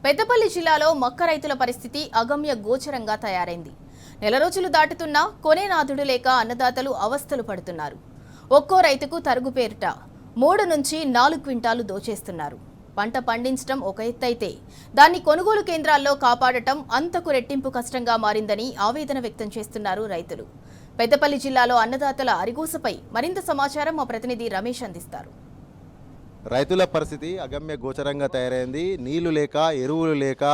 పెద్దపల్లి జిల్లాలో మక్క రైతుల పరిస్థితి అగమ్య గోచరంగా తయారైంది. నెల రోజులు దాటుతున్నా కొనేనాథుడు లేక అన్నదాతలు అవస్థలు పడుతున్నారు. ఒక్కో రైతుకు తరుగు పేరిట 3 నుంచి 4 క్వింటాలు దోచేస్తున్నారు. పంట పండించడం ఒక ఎత్తైతే దాన్ని కొనుగోలు కేంద్రాల్లో కాపాడటం అంతకు రెట్టింపు కష్టంగా మారిందని ఆవేదన వ్యక్తం చేస్తున్నారు రైతులు. పెద్దపల్లి జిల్లాలో అన్నదాతల అరిగోసపై మరింత సమాచారం మా ప్రతినిధి రమేష్ అందిస్తారు. రైతుల పరిస్థితి అగమ్య గోచరంగా తయారైంది. నీళ్లు లేక, ఎరువులు లేక,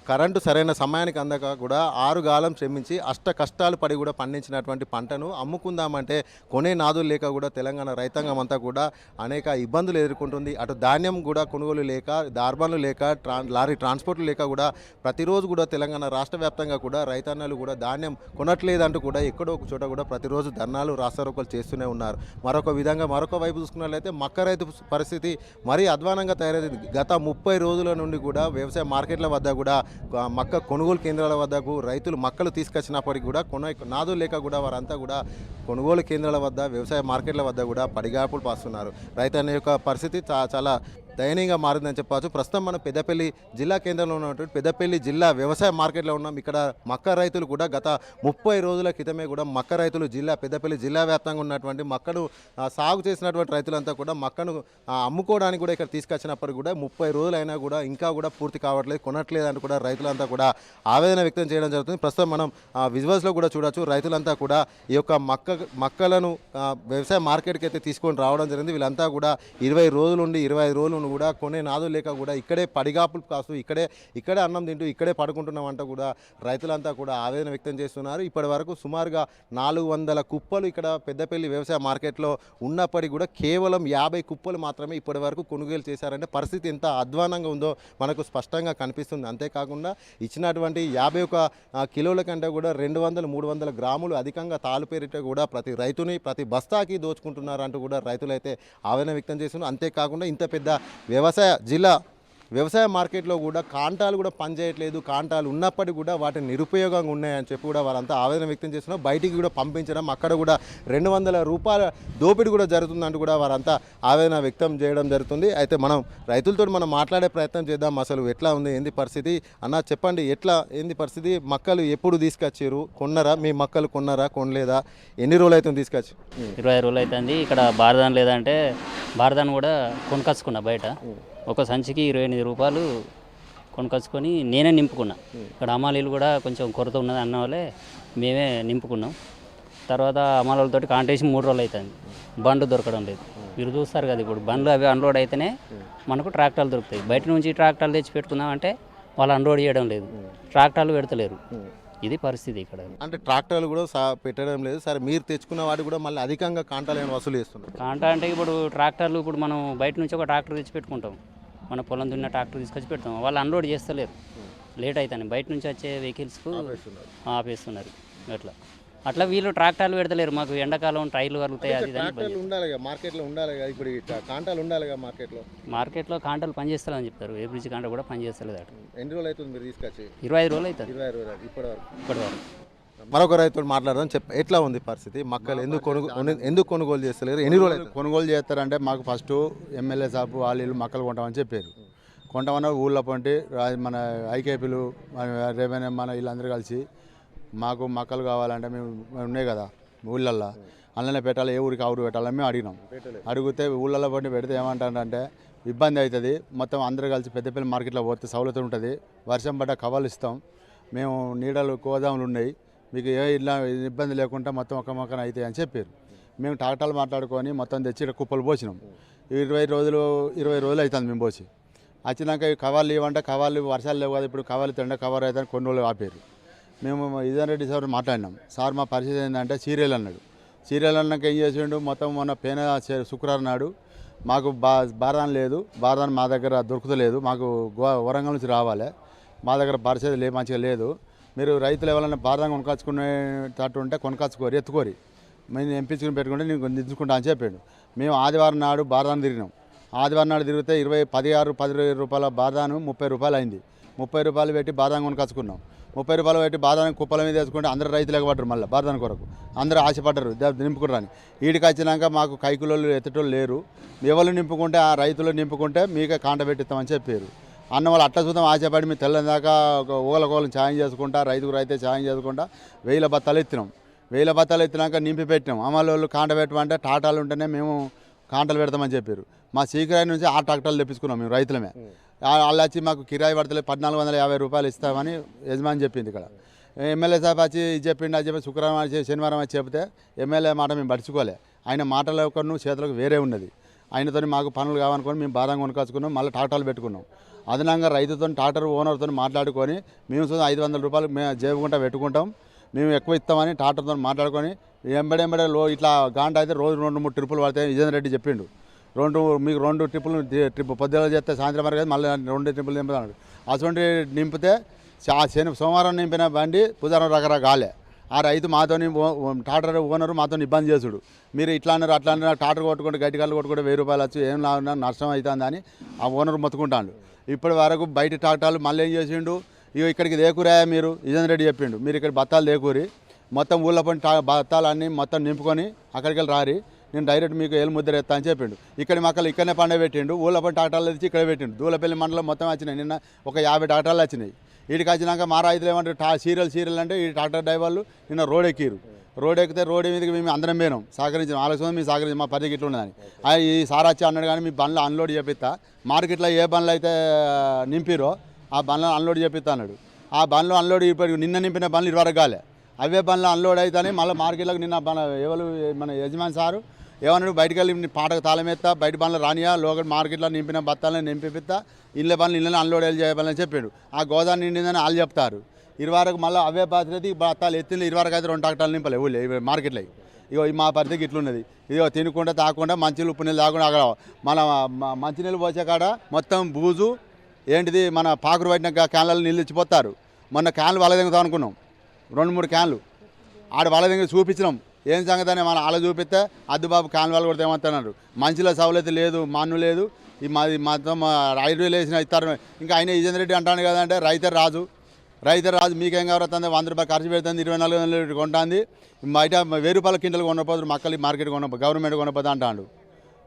కరెంటు సరైన సమయానికి అందక కూడా ఆరుగాలం శ్రమించి అష్ట కష్టాలు పడి కూడా పండించినటువంటి పంటను అమ్ముకుందామంటే కొనే నాదులు లేక కూడా తెలంగాణ రైతాంగం అంతా కూడా అనేక ఇబ్బందులు ఎదుర్కొంటుంది. అటు ధాన్యం కూడా కొనుగోలు లేక, దార్బాన్లు లేక, లారీ ట్రాన్స్పోర్ట్లు లేక కూడా ప్రతిరోజు కూడా తెలంగాణ రాష్ట్ర వ్యాప్తంగా కూడా రైతన్నలు కూడా ధాన్యం కొనట్లేదంటూ కూడా ఎక్కడో ఒక చోట కూడా ప్రతిరోజు ధర్నాలు, రాస్తారోకలు చేస్తూనే ఉన్నారు. మరొక వైపు చూసుకున్నట్లయితే మక్క రైతు పరిస్థితి మరీ అధ్వానంగా తయారైంది. గత 30 రోజుల నుండి కూడా వ్యవసాయ మార్కెట్ల వద్ద కూడా మక్క కొనుగోలు కేంద్రాల వద్దకు రైతులు మక్కలు తీసుకొచ్చినప్పటికీ కూడా నాదులు లేక కూడా వారంతా కూడా కొనుగోలు కేంద్రాల వద్ద, వ్యవసాయ మార్కెట్ల వద్ద కూడా పడిగాపులు పాస్తున్నారు. రైతన్న యొక్క పరిస్థితి చాలా దయనీయంగా మారిందని చెప్పవచ్చు. ప్రస్తుతం మనం పెద్దపల్లి జిల్లా కేంద్రంలో ఉన్నటువంటి పెద్దపల్లి జిల్లా వ్యవసాయ మార్కెట్లో ఉన్నాం. ఇక్కడ మక్క రైతులు కూడా గత 30 రోజుల క్రితమే కూడా మక్క రైతులు పెద్దపల్లి జిల్లా వ్యాప్తంగా ఉన్నటువంటి మక్కను సాగు చేసినటువంటి రైతులంతా కూడా మక్కను అమ్ముకోవడానికి కూడా ఇక్కడ తీసుకొచ్చినప్పటికీ కూడా 30 రోజులైనా కూడా ఇంకా కూడా పూర్తి కావట్లేదు, కొనట్లేదు అని కూడా రైతులంతా కూడా ఆవేదన వ్యక్తం చేయడం జరుగుతుంది. ప్రస్తుతం మనం విజువల్స్లో కూడా చూడొచ్చు. రైతులంతా కూడా ఈ యొక్క మక్కలను వ్యవసాయ మార్కెట్కి అయితే తీసుకొని రావడం జరిగింది. వీళ్ళంతా కూడా 20 రోజులు ఉండి 25 రోజులు కూడా కొనే నాదు లేక కూడా ఇక్కడే పడిగాపులు కాస్తూ ఇక్కడే అన్నం తింటూ ఇక్కడే పడుకుంటున్నామంటూ కూడా రైతులంతా కూడా ఆవేదన వ్యక్తం చేస్తున్నారు. ఇప్పటి వరకు సుమారుగా 400 కుప్పలు ఇక్కడ పెద్దపల్లి వ్యవసాయ మార్కెట్లో ఉన్నప్పటికీ కూడా కేవలం 50 కుప్పలు మాత్రమే ఇప్పటి వరకు కొనుగోలు చేశారంటే పరిస్థితి ఎంత అధ్వానంగా ఉందో మనకు స్పష్టంగా కనిపిస్తుంది. అంతేకాకుండా ఇచ్చినటువంటి 51 కిలోల కంటే కూడా 200-300 గ్రాములు అధికంగా తాలుపేరిట కూడా ప్రతి రైతుని ప్రతి బస్తాకి దోచుకుంటున్నారంటూ కూడా రైతులైతే ఆవేదన వ్యక్తం చేస్తున్నారు. అంతేకాకుండా ఇంత పెద్ద వ్యవసాయ మార్కెట్లో కూడా కాంటాలు కూడా పనిచేయట్లేదు. కాంటాలు ఉన్నప్పటికీ కూడా వాటిని నిరుపయోగంగా ఉన్నాయని చెప్పి కూడా వారంతా ఆవేదన వ్యక్తం చేస్తున్నారు. బయటికి కూడా పంపించడం, అక్కడ కూడా 200 రూపాయల దోపిడీ కూడా జరుగుతుందంటూ కూడా వారంతా ఆవేదన వ్యక్తం చేయడం జరుగుతుంది. అయితే మనం రైతులతో మనం మాట్లాడే ప్రయత్నం చేద్దాం. అసలు ఎట్లా ఉంది, ఏంది పరిస్థితి అన్న చెప్పండి, ఏంది పరిస్థితి? మక్కలు ఎప్పుడు తీసుకొచ్చారు? కొన్నారా? మీ మక్కలు కొన్నారా, కొనలేదా? ఎన్ని రోజులు అవుతుంది తీసుకొచ్చి? 20 రోజులు అవుతుంది. ఇక్కడ బారదాన్ లేదంటే బారదాన్ కూడా కొనుకొచ్చుకున్నా. బయట ఒక సంచికి 28 రూపాయలు కొనుకొచ్చుకొని నేనే నింపుకున్నా. ఇక్కడ అమ్మాలీలు కూడా కొంచెం కొరత ఉన్నది అన్న వాళ్ళే మేమే నింపుకున్నాం. తర్వాత అమ్మాలతో కాంటేషన్ 3 రోజులు అవుతుంది. బండ్లు దొరకడం లేదు. మీరు చూస్తారు కదా, ఇప్పుడు బండ్లు అవి అన్లోడ్ అయితేనే మనకు ట్రాక్టర్లు దొరుకుతాయి. బయట నుంచి ట్రాక్టర్లు తెచ్చి పెట్టుకుందామంటే వాళ్ళు అన్లోడ్ చేయడం లేదు, ట్రాక్టర్లు పెడతలేరు. ఇది పరిస్థితి ఇక్కడ. అంటే ట్రాక్టర్లు కూడా పెట్టడం లేదు. సరే, మీరు తెచ్చుకున్న వాటి కూడా మళ్ళీ అధికంగా కాంటాలు ఏమైనా వసూలు చేస్తున్నారు? కాంటా అంటే ఇప్పుడు ట్రాక్టర్లు, ఇప్పుడు మనం బయట నుంచి ఒక ట్రాక్టర్ తెచ్చి పెట్టుకుంటాం, మన పొలం దున్న ట్రాక్టర్ తీసుకొచ్చి పెడతాం, వాళ్ళు అన్లోడ్ చేస్తలేరు, లేట్ అవుతాయి. బయట నుంచి వచ్చే వెహికల్స్కు ఆపేస్తున్నారు. అట్లా వీళ్ళు ట్రాక్టర్లు పెడతలేరు. మాకు ఎండాకాలం టైర్లు కలుగుతాయి, అది మార్కెట్లో ఉండాలి. ఇప్పుడు కాంటాలు ఉండాలి మార్కెట్లో కాంటాలు పనిచేస్తారని చెప్తారు. ఏ బ్రిడ్జ్ కాంట కూడా పనిచేస్తలేదు అట. ఎన్ని రోజులు అవుతుంది మీరు తీసుకొచ్చి? 25 రోజులు అవుతుంది. 25 రోజులు ఇప్పటి వరకు. మరొక రైతులు మాట్లాడదాం. ఎట్లా ఉంది పరిస్థితి? మక్కలు ఎందుకు కొనుగోలు చేస్తలేరు? ఎన్ని రోజులు కొనుగోలు చేస్తారంటే మాకు ఫస్ట్ ఎమ్మెల్యే సాబ్ వాళ్ళు మక్కలు కొంటామని చెప్పారు. కొంటామన్న ఊళ్ళో పంటి మన ఐకేపీలు, రెవెన్యూ, మన వీళ్ళందరూ కలిసి మాకు మక్కలు కావాలంటే మేము ఉన్నాయి కదా ఊళ్ళల్లో, అందులోనే పెట్టాలి, ఏ ఊరికి ఆ ఊరు పెట్టాలని మేము అడిగితే ఊళ్ళల్లో పండి పెడితే ఏమంటారంటే ఇబ్బంది అవుతుంది, మొత్తం అందరూ కలిసి పెద్దపల్లి మార్కెట్లో పోతే సౌలత ఉంటుంది, వర్షం పడ్డ కవర్లు ఇస్తాం, మేము నీడలు గోదాములు ఉన్నాయి, మీకు ఏ ఇలా ఇబ్బంది లేకుండా మొత్తం ఒక మొక్కన అవుతాయి అని చెప్పారు. మేము ట్రాక్టర్లు మాట్లాడుకొని మొత్తం తెచ్చి కుప్పలు పోసినాం. 20 రోజులు అవుతుంది మేము పోసి. వచ్చినాక కవర్లు ఇవ్వంటే కవర్లు వర్షాలు లేవు కదా, ఇప్పుడు కవర్లు తింటే కవర్ అవుతాయని కొన్ని రోజులు ఆపారు. మేము ఇదన్ రెడ్డి సార్ మాట్లాడినాం. సార్ మా పరిస్థితి ఏంటంటే సీరియల్ అన్నాడు. సీరియల్ అన్నాక ఏం చేసిండు, మొత్తం మొన్న శుక్రవారం నాడు మాకు బారదాన్ లేదు, బారదాన్ మా దగ్గర దొరుకుతలేదు, మాకు వరంగల్ నుంచి రావాలి, మా దగ్గర పరిస్థితి మంచిగా లేదు, మీరు రైతులు ఎవరైనా బారదాన్ కొనుకొచ్చుకునేటట్టు ఉంటే కొనుకొచ్చుకోరి, ఎత్తుకోరి, మేము ఎంపించుకుని పెట్టుకుంటే నేను దించుకుంటా అని చెప్పాడు. మేము ఆదివారం నాడు బారదాన్ తిరిగినాం. ఆదివారం నాడు తిరిగితే 10 రూపాయల బారదాను 30 రూపాయలు అయింది. 30 రూపాయలు పెట్టి బారదాన్ కొనుకొచ్చుకున్నాం. 30 రూపాయలు పెట్టి బారదాన్ కుప్పల మీద వేసుకుంటే అందరూ రైతులు ఎగబడ్డారు. మళ్ళీ బారదాన్ కొరకు అందరూ ఆశపడ్డారు నింపుకుంటారని. వీడికి వచ్చినాక మాకు కైకులోళ్ళు ఎత్తటోళ్ళు లేరు, ఎవరు నింపుకుంటే ఆ రైతులు నింపుకుంటే మీకే కాంట పెట్టిస్తామని చెప్పారు. అన్న వాళ్ళు అట్లా చూద్దాం ఆశపడి మేము తెల్లని దాకా ఒక ఊగలకోలం ఛాయం చేసుకుంటా రైతుకు రైతే ఛాయం చేసుకుంటా 1000 బత్తాలు ఎత్తినాం. 1000 బత్తాలు ఎత్తినాక నింపి పెట్టినాం. అమలు వాళ్ళు కాంట పెట్టమంటే టాటాలు ఉంటేనే మేము కాంటలు పెడతామని చెప్పారు. మా సీకిరాయి నుంచి ఆ ట్రాక్టర్లు తెప్పించుకున్నాం మేము రైతులమే. వాళ్ళు వచ్చి మాకు కిరాయి పడతలే 1450 రూపాయలు ఇస్తామని యజమాని చెప్పింది. ఇక్కడ ఎమ్మెల్యే సాబ్ వచ్చి ఇది చెప్పిండు, అది చెప్పి శుక్రవారం వచ్చి శనివారం వచ్చి చెప్తే ఎమ్మెల్యే మాట మేము పడుచుకోలే. ఆయన మాటలు ఒకరు చేతులకు వేరే ఉన్నది. ఆయనతో మాకు పనులు కావనుకొని మేము బాదం కొనుకొచ్చుకున్నాం. మళ్ళీ ట్రాక్టర్లు పెట్టుకున్నాం. అదనంగా రైతుతో ట్రాక్టర్ ఓనర్తో మాట్లాడుకొని మేము 500 రూపాయలు మేము జేబుకుంటా పెట్టుకుంటాం, మేము ఎక్కువ ఇస్తామని ట్రాక్టర్తో మాట్లాడుకొని ఎంబడెంబడే ఇట్లా గాంట అయితే రోజు 2-3 ట్రిప్పులు పడతాయి. విజయన్ రెడ్డి చెప్పిండు, మీకు 2 ట్రిప్పు పొద్దున చేస్తే సాయంత్రం వరకు మళ్ళీ 2 ట్రిప్పులు నింపుతాడు. అటువంటి నింపితే సోమవారం నింపిన బండి బుధవారం రకరకాలే. ఆ రైతు మాతో ట్రాక్టర్ ఓనరు మాతో ఇబ్బంది చేసుడు. మీరు ఇట్లా అన్నారు అట్లా అన్నారు, ట్రాక్టర్ కొట్టుకుంటే గట్టి కళ్ళు కొట్టుకుంటే 1000 రూపాయలు వచ్చి ఏం నష్టం అవుతుందని ఆ ఓనరు మొత్తుకుంటాడు. ఇప్పటి వరకు బయట ట్రాక్టర్లు మళ్ళీ ఏం చేసిండు, ఇక్కడికి దేకూరాయా మీరు విజయన్ రెడ్డి చెప్పిండు, మీరు ఇక్కడ బత్తాలు దేకూరి మొత్తం ఊళ్ళో పని బత్తాలు అన్నీ మొత్తం నింపుకొని అక్కడికి వెళ్ళి రారి, నేను డైరెక్ట్ మీకు ఏలు ముద్ర ఎత్తా అని చెప్పిండు. ఇక్కడ మక్కలు ఇక్కడనే పండుగ పెట్టిండు. ఊళ్ళో పని ట్రాక్టర్లు తెచ్చి ఇక్కడ పెట్టిండు. దూలపల్లి మండలం మొత్తం వచ్చినాయి. నిన్న ఒక 50 ట్రాక్టర్లు వచ్చినాయి. వీటికి వచ్చినాక మా రైతులు ఏమంటారు సీరియల్ అంటే ఈ ట్రాక్టర్ డ్రైవర్లు నిన్న రోడ్ ఎక్కిరు. రోడ్ ఎక్కితే రోడ్ మీదకి మేము అందరం పోయినాం, సహకరించాం. ఆలోచన మేము సహకరించి మా పరిధికి ఇట్లా ఉన్నదని ఈ సార్ వచ్చి అన్నాడు. కానీ మీ బండ్లు అన్లోడ్ చేపిస్తా, మార్కెట్లో ఏ బండ్లు అయితే నింపిరో ఆ బండ్లను అన్లోడ్ చేపిస్తా అన్నాడు. ఆ బండ్లు అన్లోడ్ నిన్న నింపిన బండ్లు 20 కాలే, అవే బండ్లు అన్లోడ్ అవుతాయి. మళ్ళీ మార్కెట్లోకి నిన్న ఎవరు మన యజమాని సారు ఏమన్నాడు, బయటకు వెళ్ళి పాటకు తాళమెత్తా, బయట బండ్లు రానియా, లోకల్ మార్కెట్లో నింపిన బత్తాలను నింపిపిస్తా, ఇళ్ళ బండ్లు ఇళ్ళని అన్లోడ్ చేయాలని చెప్పాడు. ఆ గోదావరి నిండిందని వాళ్ళు చెప్తారు. 20 మళ్ళీ అవే పరిస్థితి బత్తాలు ఎత్తిన 20 అయితే 2 ట్రాక్టర్లు నింపలే ఊళ్ళో మార్కెట్లో. ఇగో మా పరిస్థితికి ఇట్లున్నది. ఇదిగో తినకుండా తాకుండా మంచినీళ్ళు ఉప్పు నీళ్ళు తాకుండా అక్కడ మన మంచినీళ్ళు పోసే కాడ మొత్తం బూజు ఏంటిది మన పాకురు పట్టిన క్యాన్లలో నీళ్ళు ఇచ్చిపోతారు. మొన్న క్యాన్లు వాళ్ళ దగ్గర అనుకున్నాం, 2-3 క్యాన్లు ఆడ వాళ్ళ దగ్గర చూపించినాం. ఏం సంగతి అని మన ఆలో చూపిస్తే అద్దుబాబు క్యాన్ వాళ్ళు కూడా ఏమంటున్నారు, మంచిలో సౌలతి లేదు, మన్ను లేదు, ఈ మాది మొత్తం 5 వేలు వేసిన ఇస్తారు. ఇంకా ఆయన విజయన్ రెడ్డి అంటాను కదంటే రైతు రాజు మీకేం కావస్తుంది, 100 రూపాయలు ఖర్చు పెడుతుంది, 24,000 కొంటుంది. బయట 1000 రూపాయల కింటలు కొనపోతుంది, మక్కలు మార్కెట్ గవర్నమెంట్ కొనపోతుంది అంటాడు.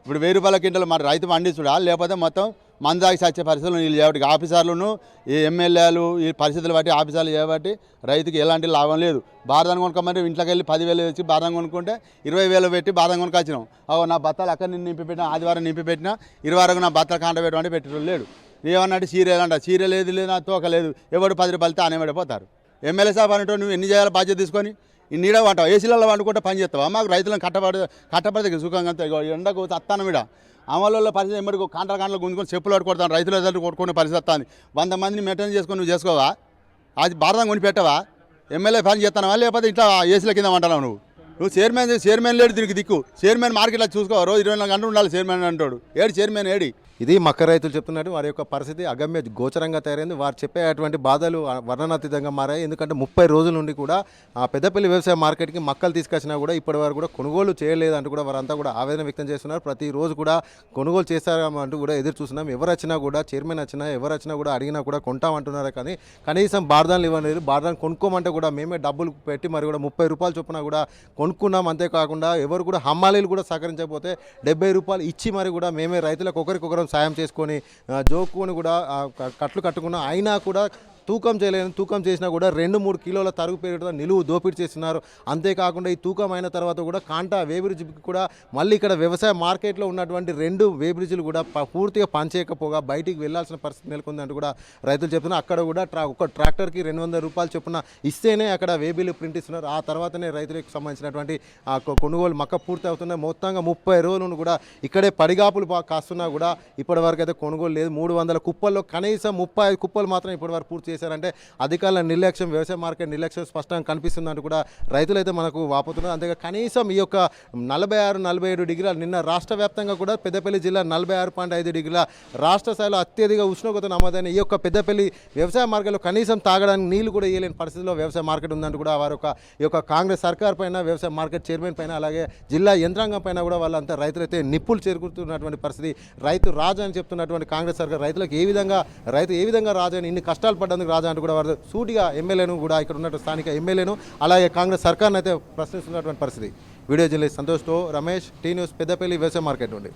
ఇప్పుడు 1000 రూపాయల కింటలు మరి రైతు పండిస్తుడా, లేకపోతే మొత్తం మందాకి సచ్చే పరిస్థితులు వీళ్ళు చేయబట్టి ఆఫీసర్లను ఈ ఎమ్మెల్యేలు ఈ పరిస్థితులు బట్టి ఆఫీసర్లు చేయబట్టి రైతుకి ఎలాంటి లాభం లేదు. బాదం కొనుక్కోమంటే ఇంట్లోకి వెళ్ళి 10,000 వచ్చి బాదం కొనుక్కుంటే 20,000 పెట్టి బాదం కొనుక్కొచ్చినాం. నా బత్తాలు అక్కడ నింపి పెట్టినా, ఆదివారం నింపి పెట్టినా 20 నా బత్తాలు కాంట పెట్టమంటే పెట్టడం లేడు. ఏమన్నట్టు సీరియల్ అంట, సీరియల్ ఏది లేదు, నా తోక లేదు, ఎవడు 10 రూపాయలు తానే పడిపోతారు. ఎమ్మెల్యే సాబ్ అంటే నువ్వు ఎన్ని చేయాలో బాధ్యత తీసుకొని నీడ వంటావు, ఏసీలలో వండుకుంటే పని చేస్తావా? మాకు రైతులను కట్టబడితే సుఖంగా అంతే. ఎండకు అత్తాను మీద అమలులో పరిస్థితి ఎమ్మడికి కాంటలు గుంజుకొని చెప్పులు పట్టుకొడతాను, రైతులు ఎదురు కొట్టుకునే పరిస్థితి వస్తుంది. 100 మందిని మెయింటైన్ చేసుకొని నువ్వు చేసుకోవా? అది భారతం కొని పెట్టవా? ఎమ్మెల్యే పని చేస్తానవా, లేకపోతే ఇట్లా ఏసీల కింద వంటావు? నువ్వు చైర్మన్ లేడు దీనికి దిక్కు. చైర్మన్ మార్కెట్లో చూసుకో, రోజు 24 గంటలు ఉండాలి చైర్మన్ అంటాడు. Chairman AD? ఇది మక్క రైతులు చెప్తున్నట్టు వారి యొక్క పరిస్థితి అగమ్య గోచరంగా తయారైంది. వారు చెప్పేటువంటి బాధలు వర్ణనాతీతంగా మారాయి. ఎందుకంటే 30 రోజుల నుండి కూడా ఆ పెద్దపల్లి వ్యవసాయ మార్కెట్కి మక్కలు తీసుకొచ్చినా కూడా ఇప్పటివరకు కూడా కొనుగోలు చేయలేదంటూ కూడా వారంతా కూడా ఆవేదన వ్యక్తం చేస్తున్నారు. ప్రతిరోజు కూడా కొనుగోలు చేస్తారంటూ కూడా ఎదురు చూస్తున్నాం. ఎవరు వచ్చినా కూడా చైర్మన్ వచ్చినా ఎవరు వచ్చినా కూడా అడిగినా కూడా కొంటామంటున్నారు. కానీ కనీసం బార్దాన్లు ఇవ్వలేదు. బార్దాన్ కొనుక్కోమంటే కూడా మేమే డబ్బులు పెట్టి మరి కూడా 30 రూపాయలు చొప్పున కూడా కొనుక్కున్నాం. అంతేకాకుండా ఎవరు కూడా హమ్మాలీలు కూడా సహకరించకపోతే 70 రూపాయలు ఇచ్చి మరి కూడా మేమే రైతులకు ఒకరికొకరు సాయం చేసుకొని జోక్కుని కూడా కట్లు కట్టుకున్న అయినా కూడా తూకం చేయలేని, తూకం చేసినా కూడా 2-3 కిలోల తరుగు పెరుగుతో నిలువు దోపిడీ చేస్తున్నారు. అంతేకాకుండా ఈ తూకం అయిన తర్వాత కూడా కాంటా వేబ్రిడ్జ్కి కూడా మళ్ళీ ఇక్కడ వ్యవసాయ మార్కెట్లో ఉన్నటువంటి 2 వేబ్రిడ్జ్లు కూడా పూర్తిగా పనిచేయకపోగా బయటికి వెళ్లాల్సిన పరిస్థితి నెలకొందంటూ కూడా రైతులు చెప్తున్నారు. అక్కడ కూడా ఒక ట్రాక్టర్కి 200 రూపాయలు చొప్పున ఇస్తేనే అక్కడ వేబీలు ప్రింట్ ఇస్తున్నారు. ఆ తర్వాతనే రైతులకు సంబంధించినటువంటి కొనుగోలు మక్క పూర్తి అవుతున్నాయి. మొత్తంగా 30 రోజులను కూడా ఇక్కడే పడిగాపులు కాస్తున్నా కూడా ఇప్పటివరకు అయితే కొనుగోలు లేదు. 300 కుప్పల్లో కనీసం 35 కుప్పలు మాత్రం ఇప్పటివరకు పూర్తి చేశారంటే అధికారుల నిర్లక్ష్యం, వ్యవసాయ మార్కెట్ నిర్లక్ష్యం స్పష్టంగా కనిపిస్తుందంటూ కూడా రైతులైతే మనకు వాపోతున్నారు. అంతేగా కనీసం ఈ యొక్క 46-47 డిగ్రీల నిన్న రాష్ట్ర వ్యాప్తంగా కూడా పెద్దపల్లి జిల్లా 46.5 డిగ్రీల రాష్ట్ర స్థాయిలో అత్యధిక ఉష్ణోగ్రత నమోదైన ఈ యొక్క పెద్దపల్లి వ్యవసాయ మార్కెట్లో కనీసం తాగడానికి నీళ్లు కూడా ఇవ్వలేని పరిస్థితిలో వ్యవసాయ మార్కెట్ ఉందంటూ కూడా వారి ఈ యొక్క కాంగ్రెస్ సర్కార్ పైన, వ్యవసాయ మార్కెట్ చైర్మన్ పైన, అలాగే జిల్లా యంత్రాంగం పైన కూడా వాళ్ళంతా రైతులైతే నిప్పులు చేరుకుంటున్నటువంటి పరిస్థితి. రైతు రాజు అని చెప్తున్నటువంటి కాంగ్రెస్ సర్కార్ రైతులకు రైతు ఏ విధంగా రాజు అని ఇన్ని కష్టాలు పడ్డందుకు రాజా అంటూ కూడా వారు సూటిగా ఎమ్మెల్యేను కూడా ఇక్కడ ఉన్నటువంటి స్థానిక ఎమ్మెల్యేను అలాగే కాంగ్రెస్ సర్కార్ను అయితే ప్రశ్నిస్తున్నటువంటి పరిస్థితి. వీడియో జర్నలిస్ట్ సంతోష్తో రమేష్, టీ న్యూస్, పెద్దపల్లి వ్యవసాయ మార్కెట్ నుండి.